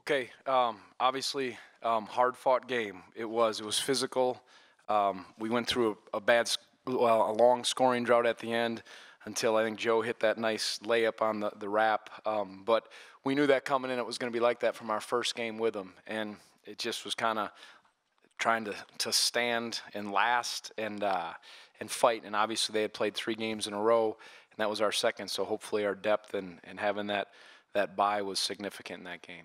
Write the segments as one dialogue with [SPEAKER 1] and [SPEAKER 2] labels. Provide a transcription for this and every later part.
[SPEAKER 1] Okay, obviously, hard-fought game. It was physical. We went through a long scoring drought at the end until I think Joe hit that nice layup on the wrap. But we knew that coming in, it was going to be like that from our first game with them, and it just was kind of trying to stand and last and fight. And obviously, they had played 3 games in a row, and that was our second. So hopefully, our depth and having that bye was significant in that game.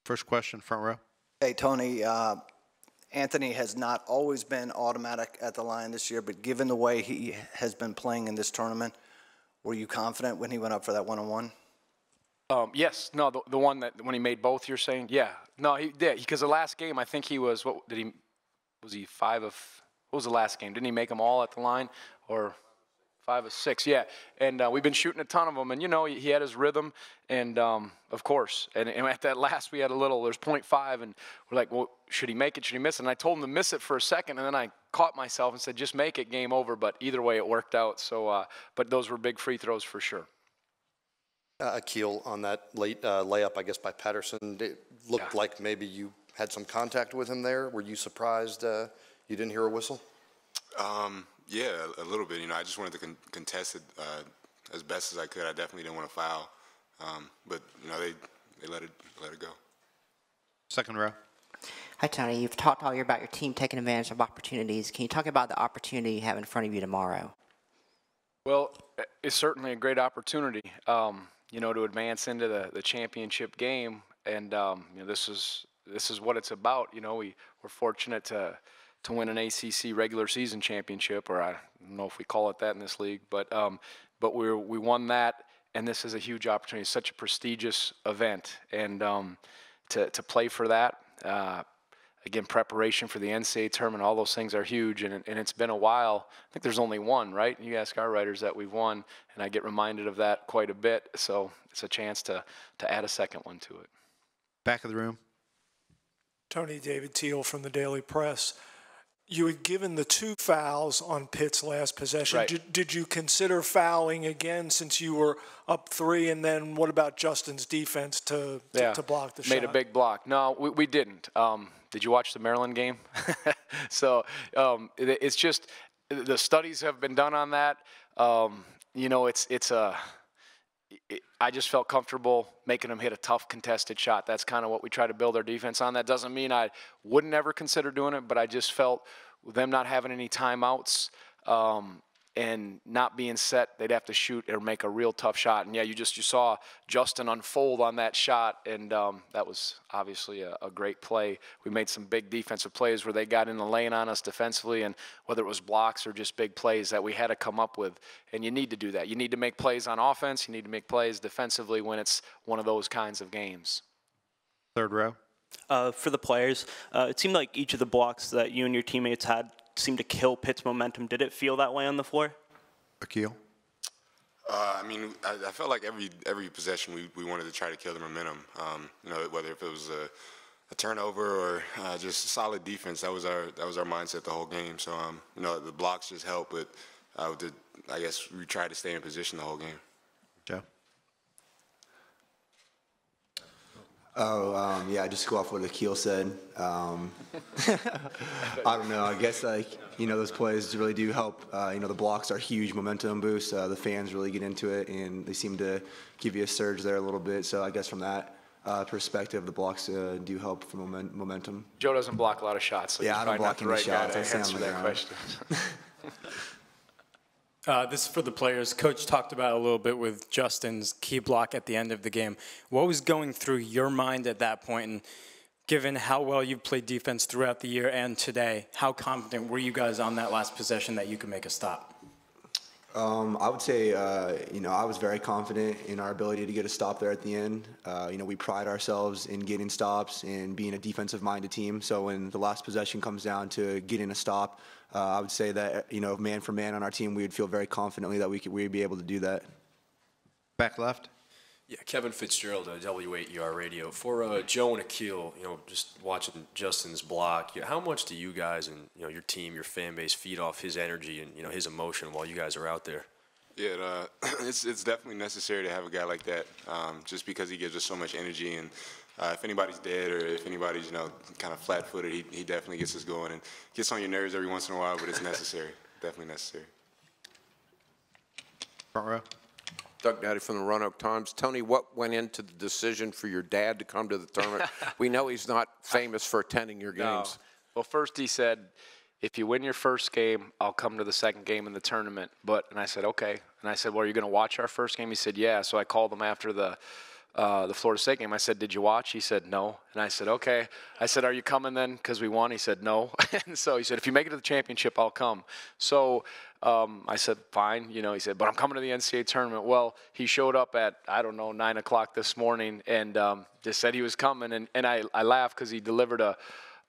[SPEAKER 2] First question, front row.
[SPEAKER 3] Hey, Tony, Anthony has not always been automatic at the line this year, but given the way he has been playing in this tournament, were you confident when he went up for that one-on-one?
[SPEAKER 1] Yes. No, the one that when he made both, you're saying? Yeah. No, he did. Because the last game, I think he was, what was he 5 of, what was the last game? Didn't he make them all at the line? Or 5 of 6, yeah. And we've been shooting a ton of them. And, you know, he had his rhythm. And, of course, and at that last we had there's 0.5. And we're like, well, should he make it? Should he miss it? And I told him to miss it for a second. And then I caught myself and said, just make it, game over. But either way, it worked out. So, but those were big free throws for sure.
[SPEAKER 4] Akil, on that late layup, I guess, by Patterson, it looked like maybe you had some contact with him there. Were you surprised you didn't hear a whistle?
[SPEAKER 5] Yeah, a little bit. You know, I just wanted to contest it as best as I could. I definitely didn't want to foul, but you know, they let it go.
[SPEAKER 2] Second row.
[SPEAKER 6] Hi, Tony. You've talked all year about your team taking advantage of opportunities. Can you talk about the opportunity you have in front of you tomorrow?
[SPEAKER 1] Well, it's certainly a great opportunity, you know, to advance into the championship game, and you know, this is what it's about. You know, we're fortunate to win an ACC regular season championship, or I don't know if we call it that in this league, but we won that, and this is a huge opportunity. It's such a prestigious event, and to play for that. Again, preparation for the NCAA tournament, all those things are huge, and it's been a while. I think there's only one, right? You ask our writers that we've won, and I get reminded of that quite a bit, so it's a chance to add a second one to it.
[SPEAKER 2] Back of the room.
[SPEAKER 7] Tony, David Teal from the Daily Press. You had given the 2 fouls on Pitt's last possession.
[SPEAKER 1] Right.
[SPEAKER 7] Did you consider fouling again since you were up 3? And then what about Justin's defense to block the shot?
[SPEAKER 1] Made a big block. No, we didn't. Did you watch the Maryland game? So it's just the studies have been done on that. You know, I just felt comfortable making them hit a tough contested shot. That's kind of what we try to build our defense on. That doesn't mean I wouldn't ever consider doing it, but I just felt them not having any timeouts and not being set, they'd have to shoot or make a real tough shot. And yeah, you saw Justin unfold on that shot, and that was obviously a great play. We made some big defensive plays where they got in the lane on us defensively, and whether it was blocks or just big plays that we had to come up with. And you need to do that. You need to make plays on offense. You need to make plays defensively when it's one of those kinds of games.
[SPEAKER 2] Third row.
[SPEAKER 8] For the players, it seemed like each of the blocks that you and your teammates had seemed to kill Pitt's momentum. Did it feel that way on the floor?
[SPEAKER 2] Akil.
[SPEAKER 5] I mean, I felt like every possession we wanted to try to kill the momentum. You know, whether if it was a turnover or just solid defense, that was our mindset the whole game. So you know, the blocks just helped, but I guess we tried to stay in position the whole game.
[SPEAKER 2] Joe.
[SPEAKER 9] Yeah, just go off what Akil said. I don't know. I guess, you know, those plays really do help. You know, the blocks are huge momentum boost. The fans really get into it, and they seem to give you a surge there a little bit. So I guess from that perspective, the blocks do help for momentum.
[SPEAKER 1] Joe doesn't block a lot of shots. So
[SPEAKER 9] yeah, I don't block any shots.
[SPEAKER 1] I answer that question.
[SPEAKER 10] This is for the players. Coach talked about a little bit with Justin's key block at the end of the game. What was going through your mind at that point? And given how well you've played defense throughout the year and today, how confident were you guys on that last possession that you could make a stop?
[SPEAKER 9] I would say, you know, I was very confident in our ability to get a stop there at the end. You know, we pride ourselves in getting stops and being a defensive-minded team. So when the last possession comes down to getting a stop, I would say that, you know, man for man on our team, we would feel very confidently that we'd be able to do that.
[SPEAKER 2] Back left.
[SPEAKER 11] Yeah, Kevin Fitzgerald, W8ER Radio. For Joe and Akil, you know, just watching Justin's block, how much do you guys and, you know, your team, your fan base feed off his energy and, you know, his emotion while you guys are out there?
[SPEAKER 5] Yeah, it's definitely necessary to have a guy like that, just because he gives us so much energy. And if anybody's dead or if anybody's kind of flat-footed, he definitely gets us going and gets on your nerves every once in a while. But it's necessary, definitely necessary.
[SPEAKER 2] Front row.
[SPEAKER 12] Doug Daddy from the Roanoke Times. Tony, what went into the decision for your dad to come to the tournament? We know he's not famous for attending your games.
[SPEAKER 1] No. Well, first he said, if you win your first game, I'll come to the second game in the tournament. And I said, okay. And I said, well, are you going to watch our first game? He said, yeah. So I called him after the Florida State game. I said, did you watch? He said, no. And I said, okay. I said, are you coming then because we won? He said, no. And so he said, if you make it to the championship, I'll come. So I said, fine. He said, but I'm coming to the NCAA tournament. Well, he showed up at, 9 o'clock this morning and just said he was coming. And I laughed because he delivered a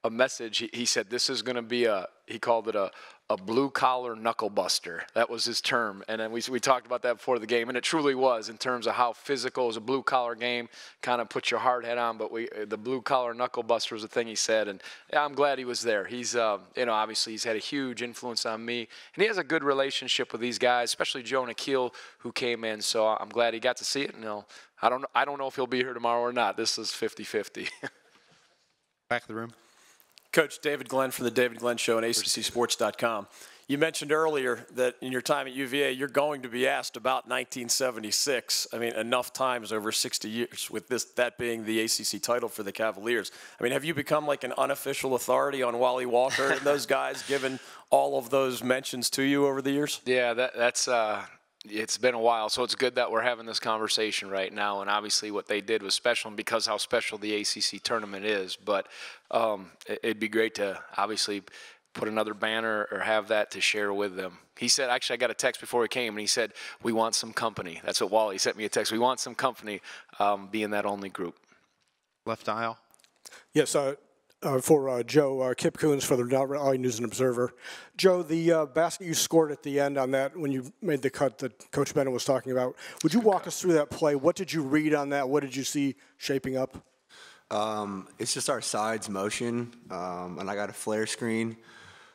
[SPEAKER 1] message. He said, this is going to be he called it a blue-collar knuckle-buster. That was his term. And then we talked about that before the game, and it truly was in terms of how physical. It was a blue-collar game, kind of put your hard hat on, but the blue-collar knuckle-buster was the thing he said. And yeah, I'm glad he was there. He's, obviously he's had a huge influence on me. And he has a good relationship with these guys, especially Joe and Akil, who came in. So I'm glad he got to see it. And I don't know if he'll be here tomorrow or not. This is 50-50.
[SPEAKER 2] Back of the room.
[SPEAKER 13] Coach David Glenn from the David Glenn Show on ACCSports.com. You mentioned earlier that in your time at UVA, you're going to be asked about 1976. I mean, enough times over 60 years with that being the ACC title for the Cavaliers. I mean, have you become like an unofficial authority on Wally Walker and those guys, given all of those mentions to you over the years?
[SPEAKER 1] Yeah, that's it's been a while, so it's good that we're having this conversation right now. And obviously what they did was special, and because how special the ACC tournament is. But it'd be great to obviously put another banner or have that to share with them. He said, actually, I got a text before he came, and he said, we want some company. That's what Wally sent me a text. We want some company, being that only group.
[SPEAKER 2] Left aisle.
[SPEAKER 14] Yes, for Joe, Kip Coons for the Raleigh News and Observer. Joe, the basket you scored at the end on that when you made the cut that Coach Bennett was talking about, would you walk us through that play? What did you read on that? What did you see shaping up?
[SPEAKER 9] It's just our sides motion, and I got a flare screen.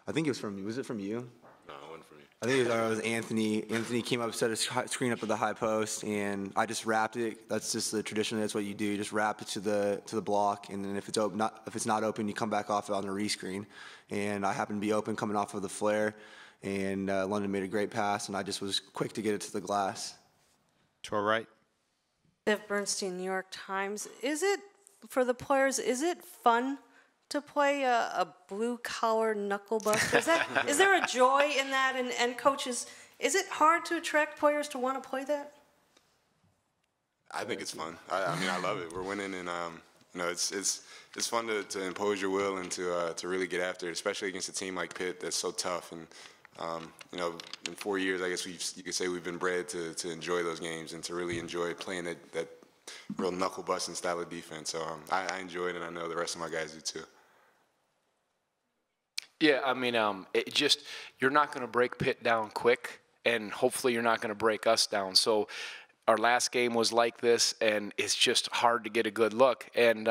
[SPEAKER 9] I think it was from you. Was it from you?
[SPEAKER 5] No, it wasn't from me.
[SPEAKER 9] I think it was Anthony. Anthony came up, set a screen up at the high post, and I just wrapped it. That's just the tradition. That's what you do. You just wrap it to the block, and then if it's open, if it's not open, you come back off it on the rescreen. And I happened to be open coming off of the flare, and London made a great pass, and I just was quick to get it to the glass.
[SPEAKER 2] To our right.
[SPEAKER 15] Viv Bernstein, New York Times. Is it, for the players, is it fun to play a blue-collar knuckle-buster? Is there a joy in that? And coaches, is it hard to attract players to want to play that?
[SPEAKER 5] I think it's fun. I mean, I love it. We're winning, and it's fun to impose your will and to really get after it, especially against a team like Pitt that's so tough. And in 4 years, I guess you could say we've been bred to enjoy those games and to really enjoy playing that real knuckle-busting style of defense. So I enjoy it, and I know the rest of my guys do too.
[SPEAKER 1] Yeah, I mean, you're not going to break Pitt down quick, and hopefully you're not going to break us down. So our last game was like this, and it's just hard to get a good look. And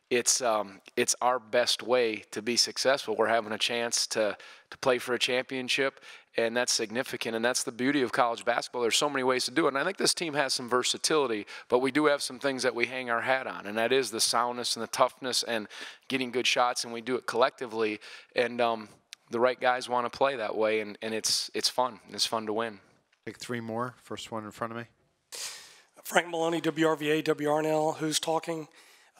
[SPEAKER 1] it's our best way to be successful. We're having a chance to play for a championship, and that's significant, and that's the beauty of college basketball. There's so many ways to do it, and I think this team has some versatility, but we do have some things that we hang our hat on, and that is the soundness and the toughness and getting good shots, and we do it collectively, and the right guys want to play that way, and it's fun. It's fun to win.
[SPEAKER 2] Take three more. First one in front of me.
[SPEAKER 7] Frank Maloney, WRVA, WRNL, who's talking.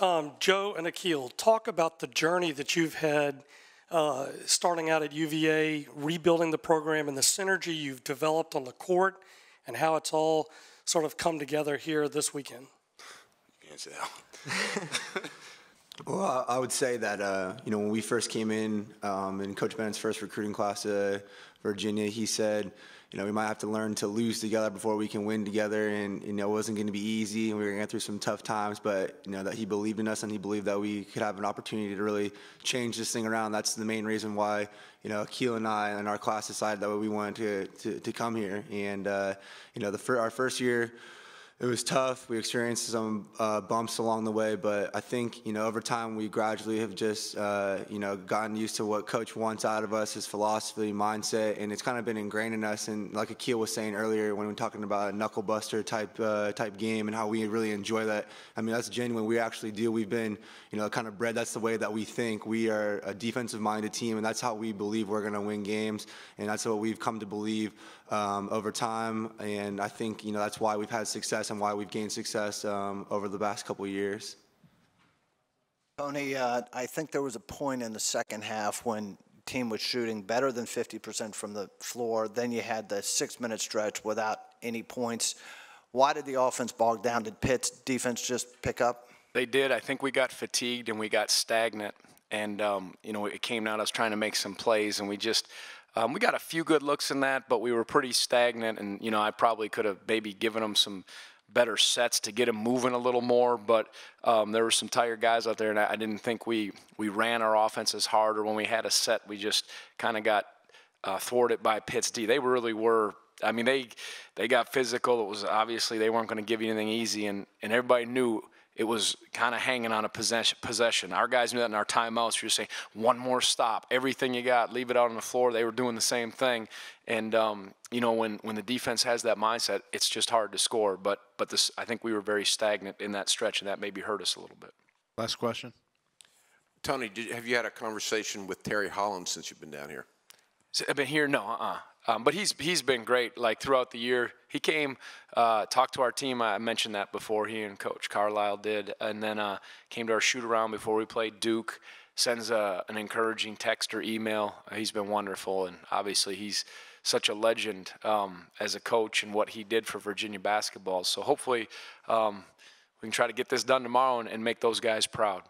[SPEAKER 7] Joe and Akil, talk about the journey that you've had starting out at UVA, rebuilding the program, and the synergy you've developed on the court, and how it's all sort of come together here this weekend.
[SPEAKER 9] Well, I would say that, when we first came in Coach Bennett's first recruiting class to Virginia, he said, we might have to learn to lose together before we can win together, and it wasn't going to be easy, and we were going through some tough times, but that he believed in us, and he believed that we could have an opportunity to really change this thing around. That's the main reason why Akil and I and our class decided that we wanted to come here, and our first year It was tough. We experienced some bumps along the way, but I think, over time we gradually have just, gotten used to what Coach wants out of us, his philosophy, mindset, and it's kind of been ingrained in us. And like Akil was saying earlier, when we were talking about a knuckle buster type game and how we really enjoy that, I mean, that's genuine. We actually do. We've been, kind of bred. That's the way that we think. We are a defensive-minded team, and that's how we believe we're going to win games, and that's what we've come to believe over time. And I think, that's why we've had success and why we've gained success over the past couple of years.
[SPEAKER 3] Tony, I think there was a point in the second half when the team was shooting better than 50% from the floor. Then you had the 6-minute stretch without any points. Why did the offense bog down? Did Pitt's defense just pick up?
[SPEAKER 1] They did. I think we got fatigued and we got stagnant. And, it came down to us trying to make some plays, and we just we got a few good looks in that, but we were pretty stagnant. And, I probably could have maybe given them some better sets to get them moving a little more. But there were some tired guys out there, and I didn't think we ran our offense as hard, or when we had a set, we just kind of got thwarted by Pitt's D. They really were. I mean, they got physical. It was obviously they weren't going to give you anything easy, and everybody knew it was kind of hanging on a possession. Our guys knew that in our timeouts. We were saying, one more stop, everything you got, leave it out on the floor. They were doing the same thing. And, when the defense has that mindset, it's just hard to score. But I think we were very stagnant in that stretch, and that maybe hurt us a little bit.
[SPEAKER 2] Last question.
[SPEAKER 12] Tony, have you had a conversation with Terry Holland since you've been down here?
[SPEAKER 1] I've been here? No, but he's been great. Like throughout the year, he came, talked to our team. I mentioned that before. He and Coach Carlisle did, and then came to our shoot around before we played Duke. Sends an encouraging text or email. He's been wonderful, and obviously he's such a legend as a coach and what he did for Virginia basketball. So hopefully we can try to get this done tomorrow and make those guys proud.